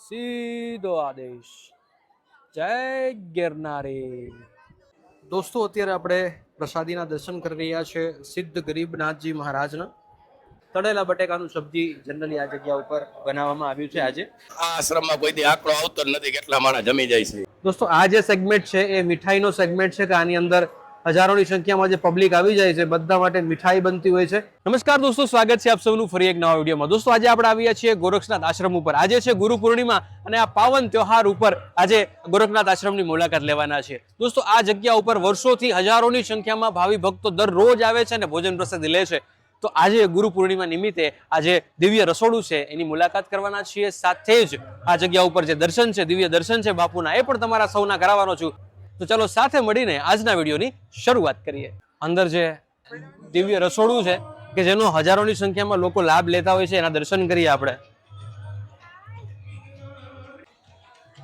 સીધો આદેશ. જય ગિરનારી. દોસ્તો અત્યારે આપણે પ્રસાદીના દર્શન કરી રહ્યા છે સિદ્ધ ગરીબનાથજી મહારાજના. તળેલા બટેકાનું સબ્જી જનરલી આ જગ્યા ઉપર બનાવવામાં આવ્યું છે આજે. આ આશ્રમમાં કોઈ દી આંકડો આવતો જ નથી કેટલા માણસ જમી જાય છે. દોસ્તો આ જે સેગમેન્ટ છે એ મીઠાઈનો સેગમેન્ટ છે કે આની અંદર હજારોની સંખ્યામાં જે પબ્લિક આવી જાય છે બધા માટે મીઠાઈ બનતી હોય છે. નમસ્કાર દોસ્તો, સ્વાગત છે આપ સૌનું ફરી એક નવા વિડીયોમાં. દોસ્તો આજે આપણે આવ્યા છીએ ગોરખનાથ આશ્રમ ઉપર. આજે છે ગુરુ પૂર્ણિમા અને આ પાવન ત્યોહાર ઉપર આજે ગોરખનાથ આશ્રમની મુલાકાત લેવાના છે. દોસ્તો આ જગ્યા ઉપર વર્ષોથી હજારોની સંખ્યામાં ભાવિ ભક્તો દરરોજ આવે છે અને ભોજન પ્રસાદી લે છે. તો આજે ગુરુ પૂર્ણિમા નિમિત્તે આજે દિવ્ય રસોડું છે એની મુલાકાત કરવાના છીએ. સાથે જ આ જગ્યા ઉપર જે દર્શન છે, દિવ્ય દર્શન છે બાપુના, એ પણ તમારા સૌના કરાવવાનો છું. તો ચાલો સાથે મળીને આજના વિડીયોની શરૂઆત કરીએ. અંદર જે દિવ્ય રસોડું છે કે જેનો હજારોની સંખ્યામાં લોકો લાભ લેતા હોય છે એના દર્શન કરીએ આપણે.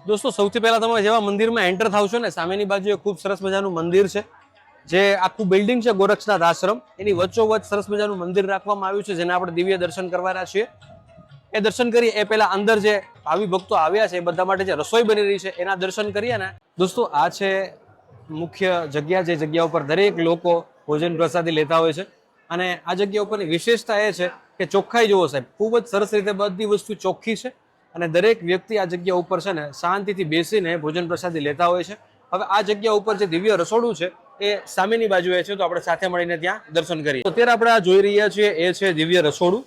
દોસ્તો સૌથી પહેલા તમે જેવા મંદિરમાં એન્ટર થાવ છો ને, સામેની બાજુએ ખૂબ સરસ મજાનું મંદિર છે. જે આખું બિલ્ડિંગ છે ગોરખનાથ આશ્રમ, એની વચ્ચોવચ્ચ સરસ મજાનું મંદિર રાખવામાં આવ્યું છે જેને આપણે દિવ્ય દર્શન કરવાના છીએ. એ દર્શન કરીએ એ પહેલા અંદર જે ભાવિ ભક્તો આવ્યા છે એ બધા માટે જે રસોઈ બની રહી છે એના દર્શન કરીએ ને. દોસ્તો આ છે મુખ્ય જગ્યા, જે જગ્યા ઉપર દરેક લોકો ભોજન પ્રસાદી લેતા હોય છે. અને આ જગ્યા ઉપરની વિશેષતા એ છે કે ચોખ્ખાઈ જુઓ સાહેબ, ખૂબ જ સરસ રીતે બધી વસ્તુ ચોખ્ખી છે અને દરેક વ્યક્તિ આ જગ્યા ઉપર છે ને શાંતિથી બેસીને ભોજન પ્રસાદી લેતા હોય છે. હવે આ જગ્યા ઉપર જે દિવ્ય રસોડું છે એ સામેની બાજુએ છે, તો આપણે સાથે મળીને ત્યાં દર્શન કરીએ. અત્યારે આપણે આ જોઈ રહ્યા છીએ એ છે દિવ્ય રસોડું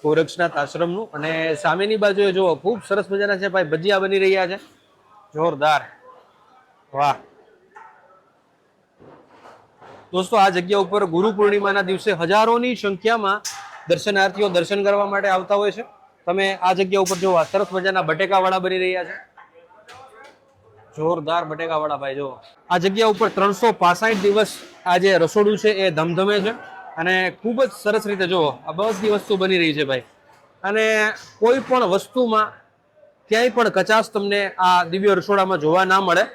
ગોરખનાથ આશ્રમનું. અને સામેની બાજુએ જુઓ ખૂબ સરસ મજાના છે ભાઈ, ભજીયા બની રહ્યા છે, જોરદાર. વાહ દોસ્તો આ જગ્યા ઉપર ગુરુ પૂર્ણિમાના દિવસે હજારોની સંખ્યામાં દર્શનાર્થીઓ દર્શન કરવા માટે આવતા હોય છે. તમે આ જગ્યા ઉપર જો સરસ મજાના બટેકા વડા બની રહ્યા છે, જોરદાર બટેકા વડા ભાઈ. જો આ જગ્યા ઉપર 365 દિવસ આ જે રસોડું છે એ ધમધમે છે અને ખૂબ જ સરસ રીતે જો આ બધી વસ્તુ બની રહી છે ભાઈ. અને કોઈ પણ વસ્તુમાં ક્યાંય પણ કચાશ તમને આ દિવ્ય રસોડામાં જોવા ના મળે.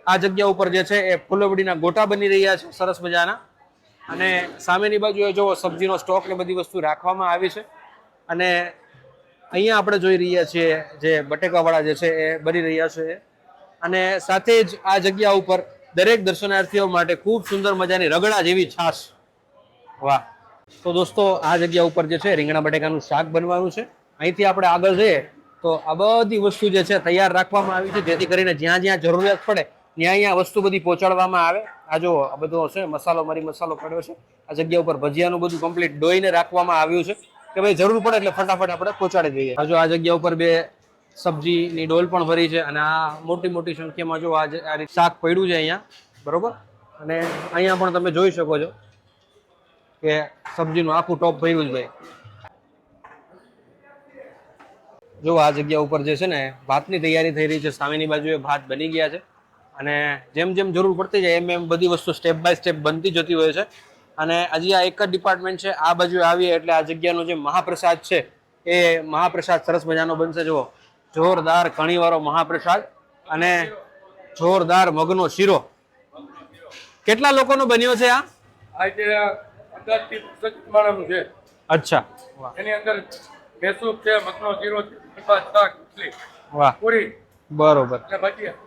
આ જગ્યા ઉપર જે છે એ ફૂલવડીના ગોટા બની રહ્યા છે સરસ મજાના. અને સામેની બાજુએ જો સબ્જીનો સ્ટોક ને બધી વસ્તુ રાખવામાં આવી છે. અને અહીંયા આપણે જોઈ રહ્યા છીએ જે બટેકાવાળા જે છે એ બની રહ્યા છે. અને સાથે જ આ જગ્યા ઉપર દરેક દર્શનાર્થીઓ માટે ખૂબ સુંદર મજાની રગડા જેવી છાશ. વાહ. તો દોસ્તો આ જગ્યા ઉપર જે છે રીંગણા બટેકાનું શાક બનવાનું છે. અહીંથી આપણે આગળ જઈએ તો આ બધી વસ્તુ જે છે તૈયાર રાખવામાં આવી છે, જેથી કરીને જ્યાં જ્યાં જરૂરિયાત પડે ત્યાં વસ્તુ બધી પહોંચાડવામાં આવે. આ જો આ બધો છે મસાલો, મરી મસાલો પડ્યો છે. આ જગ્યા ઉપર ભજીયાનું બધું કમ્પ્લીટ ડોઈને રાખવામાં આવ્યું છે કે ભાઈ જરૂર પડે એટલે ફટાફટ આપણે પહોંચાડી દઈએ. હજુ આ જગ્યા ઉપર બે સબ્જીની ડોલ પણ ભરી છે અને આ મોટી મોટી સંખ્યામાં જો આ શાક પડ્યું છે અહીંયા, બરોબર. અને અહીંયા પણ તમે જોઈ શકો છો કે સબ્જીનું આખું ટોપ ભર્યું છે ભાઈ. જો આ જગ્યા ઉપર જે છે ને ભાતની તૈયારી થઈ રહી છે. સામેની બાજુએ ભાત બની ગયા છે અને જેમ જેમ જરૂર પડતી જાય એમ એમ બધી વસ્તુ સ્ટેપ બાય સ્ટેપ બનતી જતી હોય છે. અને હજી આ એક જ ડિપાર્ટમેન્ટ છે. આ બાજુ આવીએ એટલે આ જગ્યાનો જે મહાપ્રસાદ છે એ મહાપ્રસાદ સરસ મજાનો બનશે. જુઓ જોરદાર કણીવાળો મહાપ્રસાદ અને જોરદાર મગનો શીરો. કેટલા લોકોનો બન્યો છે આ? અચ્છા. એની અંદર મેસૂબ છે, મગનો શીરો છે, શાક, ખીચડી, વાહ, પૂરી, બરોબર. અને ભજીયા.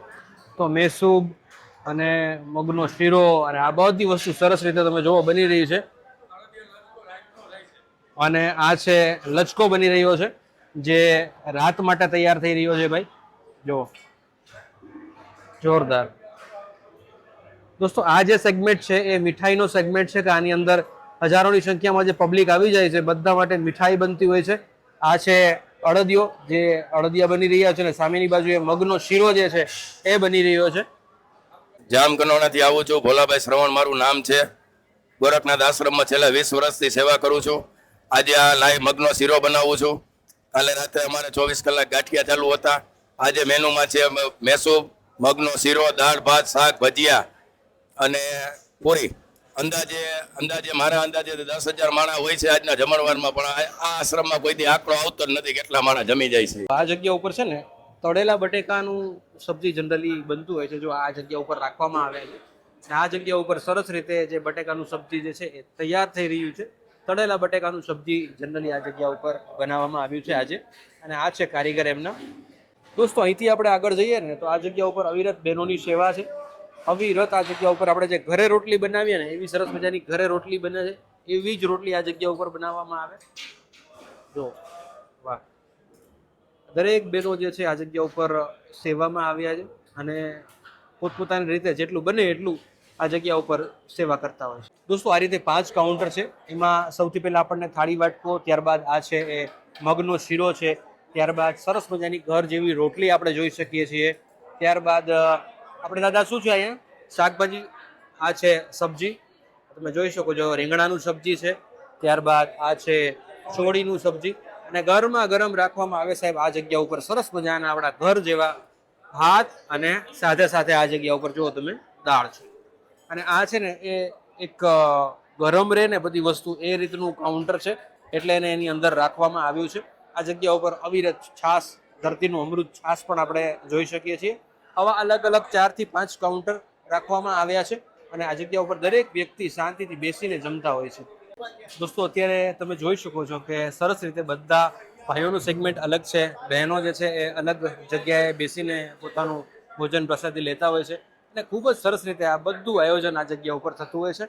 તો મેસૂબ અને મગનો શીરો અને આ બધી વસ્તુ સરસ રીતે તમે જોવો બની રહી છે. અને આ છે લચકો બની રહ્યો છે જે રાત માટે તૈયાર થઈ રહ્યો છે ભાઈ. જો જોરદાર. દોસ્તો આ જે સેગમેન્ટ છે એ મીઠાઈનો સેગમેન્ટ છે કે આની અંદર હજારોની સંખ્યામાં જે પબ્લિક આવી જાય છે બધા માટે મીઠાઈ બનતી હોય છે. આ છે અડદિયો, જે અડદિયા બની રહ્યા છે અને સામેની બાજુએ મગનો શીરો જે છે એ બની રહ્યો છે. જામકંડોળાથી આવું છું. ભોલાભાઈ શ્રવણ મારું નામ છે. ગોરખનાથ આશ્રમમાં છેલ્લા 20 વર્ષથી સેવા કરું છું. આજે આ લાઈવ મગનો શીરો બનાવું છું. કાલે રાતે અમારે 24 કલાક ગાંઠિયા ચાલુ હતા. આજે મેનુમાં છે મેસૂબ, મગનો શીરો, દાળ ભાત, શાક, ભજીયા અને પૂરી. અંદાજે મારા અંદાજે 10,000 માણસ હોય છે આજના જમણવારમાં. પણ આ આશ્રમમાં કોઈ દી આંકડો આવતો જ નથી કેટલા માણસ જમી જાય છે. આ જગ્યા ઉપર છે ને તળેલા બટેકાનું સબ્જી જનરલી બનતું હોય છે. જો આ જગ્યા ઉપર રાખવામાં આવે છે, આ જગ્યા ઉપર સરસ રીતે જે બટેકાનું સબ્જી જે છે એ તૈયાર થઈ રહ્યું છે. તળેલા બટેકાનું સબ્જી જનરલી આ જગ્યા ઉપર બનાવવામાં આવ્યું છે આજે. અને આ છે કારીગર એમના. દોસ્તો અહીંથી આપણે આગળ જઈએ ને તો આ જગ્યા ઉપર અવિરત બહેનોની સેવા છે. અવિરત આ જગ્યા ઉપર આપણે જે ઘરે રોટલી બનાવીએ ને એવી સરસ મજાની ઘરે રોટલી બને છે, એવી જ રોટલી આ જગ્યા ઉપર બનાવવામાં આવે. જો વાહ, દરેક બહેનો જે છે આ જગ્યા ઉપર સેવામાં આવ્યા છે અને પોતપોતાની રીતે જેટલું બને એટલું આ જગ્યા ઉપર સેવા કરતા હોય છે. દોસ્તો આ રીતે 5 કાઉન્ટર છે. એમાં સૌથી પહેલા આપણને થાળી વાટકો, ત્યારબાદ આ છે એ મગનો શીરો છે, ત્યારબાદ સરસ મજાની ઘર જેવી રોટલી આપણે જોઈ શકીએ છીએ. ત્યારબાદ આપણે દાદા શું છે અહીંયા શાકભાજી, આ છે સબ્જી, તમે જોઈ શકો છો રીંગણાનું સબ્જી છે, ત્યારબાદ આ છે ચોળીનું સબ્જી અને ગરમા ગરમ રાખવામાં આવે સાહેબ આ જગ્યા ઉપર સરસ મજાના આપણા ઘર જેવા ભાત અને સાથે સાથે આ જગ્યા ઉપર જુઓ તમે દાળ છે. અને આ છે ને એ એક ગરમ રહે ને બધી વસ્તુ એ રીતનું કાઉન્ટર છે, એટલે એને એની અંદર રાખવામાં આવ્યું છે. આ જગ્યા ઉપર અવિરત છાશ, ધરતીનું અમૃત છાશ પણ આપણે જોઈ શકીએ છીએ. આવા અલગ અલગ 4 થી 5 કાઉન્ટર રાખવામાં આવ્યા છે અને આ જગ્યા ઉપર દરેક વ્યક્તિ શાંતિથી બેસીને જમતા હોય છે. દોસ્તો અત્યારે તમે જોઈ શકો છો કે સરસ રીતે બધા ભાઈઓનું સેગમેન્ટ અલગ છે, બહેનો જે છે એ અલગ જગ્યાએ બેસીને પોતાનું ભોજન પ્રસાદી લેતા હોય છે અને ખૂબ જ સરસ રીતે આ બધું આયોજન આ જગ્યા ઉપર થતું હોય છે.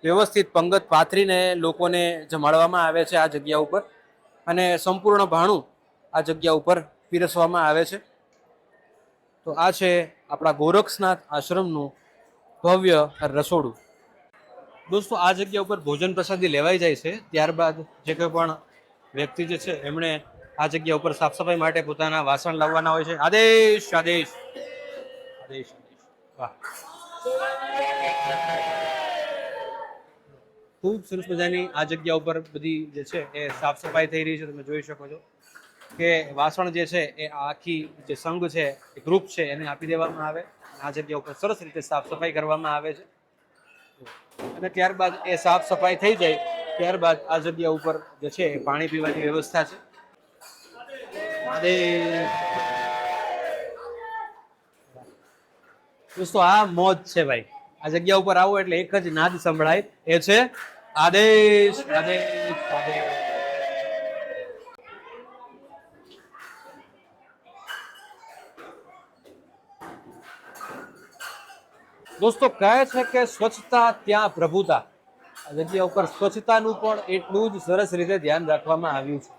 વ્યવસ્થિત પંગત પાથરીને લોકોને જમાડવામાં આવે છે આ જગ્યા ઉપર અને સંપૂર્ણ ભાણું આ જગ્યા ઉપર પીરસવામાં આવે છે. તો આ છે આપણા ગોરક્ષનાથ આશ્રમનું ભવ્ય રસોડું. દોસ્તો આ જગ્યા ઉપર ભોજન પ્રસાદી લેવાઈ જાય છે, ત્યારબાદ જે કોઈ પણ વ્યક્તિ જે છે એમણે આ જગ્યા ઉપર સાફ સફાઈ માટે પોતાના વાસણ લાવવાના હોય છે. આદેશ આદેશ આદેશ આદેશ. વાહ, ખૂબ સરસ મજાની આ જગ્યા ઉપર બધી જે છે એ સાફ સફાઈ થઈ રહી છે. તમે જોઈ શકો છો કે વાસણ જે છે એ આખી જે સંઘ છે એ ગ્રુપ છે એને આપી દેવામાં આવે. આ જગ્યા ઉપર સરસ રીતે સાફ સફાઈ કરવામાં આવે છે અને ત્યારબાદ એ સાફ સફાઈ થઈ જાય ત્યારબાદ આ જગ્યા ઉપર જે છે એ પાણી પીવાની વ્યવસ્થા છે. દોસ્તો આ મોજ છે ભાઈ, આ જગ્યા ઉપર આવો એટલે એક જ નાદ સંભળાય, એ છે આદેશ આદેશ આદેશ. દોસ્તો કહે છે કે સ્વચ્છતા ત્યાં પ્રભુતા. આ જગ્યા ઉપર સ્વચ્છતાનું પણ એટલું જ સરસ રીતે ધ્યાન રાખવામાં આવ્યું છે.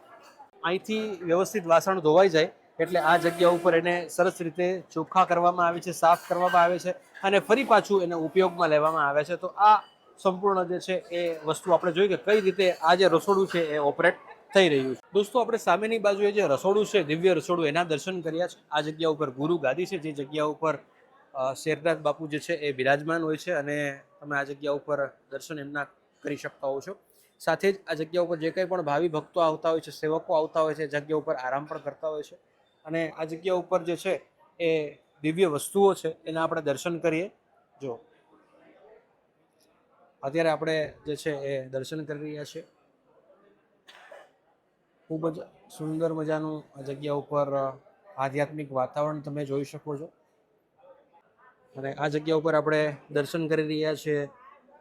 અહીંથી વ્યવસ્થિત વાસણ ધોવાઈ જાય એટલે આ જગ્યા ઉપર એને સરસ રીતે ચોખ્ખા કરવામાં આવે છે, સાફ કરવામાં આવે છે અને ફરી પાછું એને ઉપયોગમાં લેવામાં આવે છે. તો આ સંપૂર્ણ જે છે એ વસ્તુ આપણે જોઈ કે કઈ રીતે આ જે રસોડું છે એ ઓપરેટ થઈ રહ્યું છે. દોસ્તો આપણે સામેની બાજુએ જે રસોડું છે, દિવ્ય રસોડું, એના દર્શન કર્યા છે. આ જગ્યા ઉપર ગુરુ ગાદી છે, જે જગ્યા ઉપર શેરનાથ બાપુ જે છે એ બિરાજમાન હોય છે અને તમે આ જગ્યા ઉપર દર્શન એમના કરી શકતા હો છો. સાથે જ આ જગ્યા ઉપર જે કંઈ પણ ભાવિ ભક્તો આવતા હોય છે, સેવકો આવતા હોય છે, જગ્યા ઉપર આરામ પણ કરતા હોય છે અને આ જગ્યા ઉપર જે છે એ દિવ્ય વસ્તુઓ છે એના આપણે દર્શન કરીએ. જો અત્યારે આપણે જે છે એ દર્શન કરી રહ્યા છીએ. ખૂબ જ સુંદર મજાનું આ જગ્યા ઉપર આધ્યાત્મિક વાતાવરણ તમે જોઈ શકો છો અને આ જગ્યા ઉપર આપણે દર્શન કરી રહ્યા છીએ.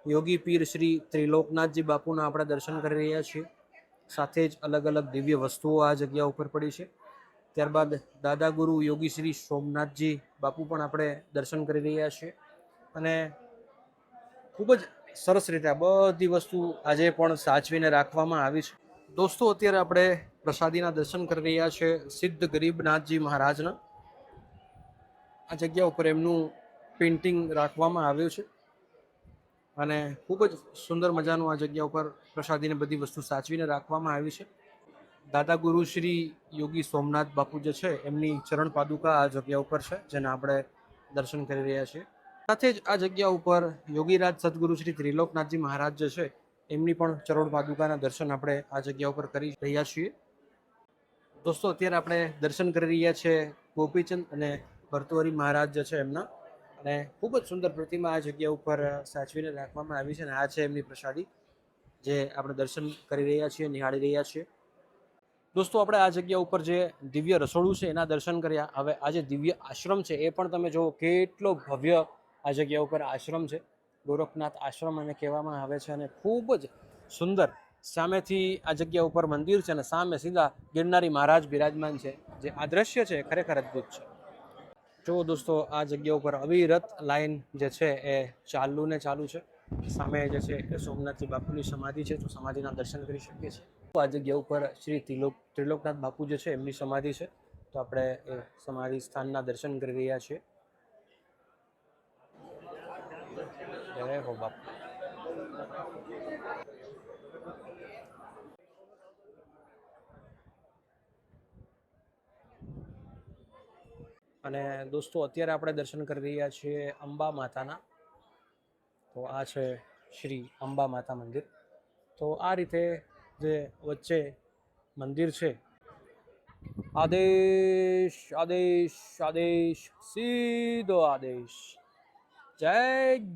યોગી પીર શ્રી ત્રિલોકનાથજી બાપુના આપણે દર્શન કરી રહ્યા છીએ. સાથે જ અલગ અલગ દિવ્ય વસ્તુઓ આ જગ્યા ઉપર પડી છે. ત્યારબાદ દાદા ગુરુ યોગી શ્રી સોમનાથજી બાપુ પણ આપણે દર્શન કરી રહ્યા છીએ અને ખૂબ જ સરસ રીતે આ બધી વસ્તુ આજે પણ સાચવીને રાખવામાં આવી છે. દોસ્તો અત્યારે આપણે પ્રસાદીના દર્શન કરી રહ્યા છીએ સિદ્ધ ગરીબનાથજી મહારાજના. આ જગ્યા ઉપર એમનું પેઇન્ટિંગ રાખવામાં આવ્યું છે અને ખૂબ જ સુંદર મજાનું આ જગ્યા ઉપર પ્રસાદીને બધી વસ્તુ સાચવીને રાખવામાં આવી છે. દાદા ગુરુ શ્રી યોગી સોમનાથ બાપુ જે છે એમની ચરણ પાદુકા આ જગ્યા ઉપર છે, જેને આપણે દર્શન કરી રહ્યા છીએ. સાથે જ આ જગ્યા ઉપર યોગીરાજ સદગુરુ શ્રી ત્રિલોકનાથજી મહારાજ જે છે એમની પણ ચરણ પાદુકાના દર્શન આપણે આ જગ્યા ઉપર કરી રહ્યા છીએ. દોસ્તો અત્યારે આપણે દર્શન કરી રહ્યા છીએ ગોપીચંદ અને ભરતુહરી મહારાજ જે છે એમના, અને ખૂબ જ સુંદર પ્રતિમા આ જગ્યા ઉપર સાચવીને રાખવામાં આવી છે અને આ છે એમની પ્રસાદી જે આપણે દર્શન કરી રહ્યા છીએ, નિહાળી રહ્યા છીએ. દોસ્તો આપણે આ જગ્યા ઉપર જે દિવ્ય રસોડું છે એના દર્શન કર્યા. હવે આ જે દિવ્ય આશ્રમ છે એ પણ તમે જુઓ કેટલો ભવ્ય આ જગ્યા ઉપર આશ્રમ છે. ગોરખનાથ આશ્રમ એને કહેવામાં આવે છે અને ખૂબ જ સુંદર સામેથી આ જગ્યા ઉપર મંદિર છે અને સામે સીધા ગિરનારી મહારાજ બિરાજમાન છે. જે આ દ્રશ્ય છે ખરેખર અદ્ભુત છે. જો દોસ્તો આ જગ્યા ઉપર અવિરત લાઈન જે છે એ ચાલુ ને ચાલુ છે. સામે જે છે એ સોમનાથજી બાપુની સમાધિ છે, તો સમાધિના દર્શન કરી શકીએ છીએ. આ જગ્યા ઉપર શ્રી ત્રિલોકનાથ બાપુ જે છે એમની સમાધિ છે, તો આપણે એ સમાધિ સ્થાનના દર્શન કરી રહ્યા છીએ. જય હો બાપુ. અને દોસ્તો અત્યારે આપણે દર્શન કરી રહ્યા છીએ અંબા માતાના. તો આ છે શ્રી અંબા માતા મંદિર. તો આ રીતે જે વચ્ચે મંદિર છે, આદેશ આદેશ આદેશ, સીધો આદેશ. જય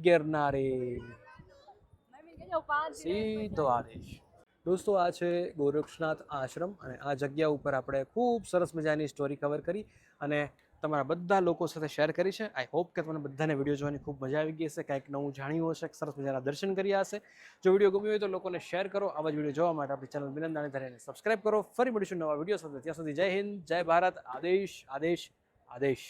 ગિરનારી, સીધો આદેશ. દોસ્તો આ છે ગોરક્ષનાથ આશ્રમ અને આ જગ્યા ઉપર આપણે ખૂબ સરસ મજાની સ્ટોરી કવર કરી અને તમારા બધા લોકો સાથે શેર કરી છે. આઈ હોપ કે તમને બધાને વિડીયો જોવાની ખૂબ મજા આવી ગઈ હશે, કંઈક નવું જાણ્યું હશે, સરસ મજાના દર્શન કર્યા હશે. જો વિડીયો ગમ્યો હોય તો લોકોને શેર કરો. આવા જ વિડીયો જોવા માટે આપણી ચેનલ મિલન દાણીધારીને સબસ્ક્રાઇબ કરો. ફરી મળીશું નવા વિડીયો સાથે. ત્યાં સુધી જય હિન્દ, જય ભારત. આદેશ આદેશ આદેશ.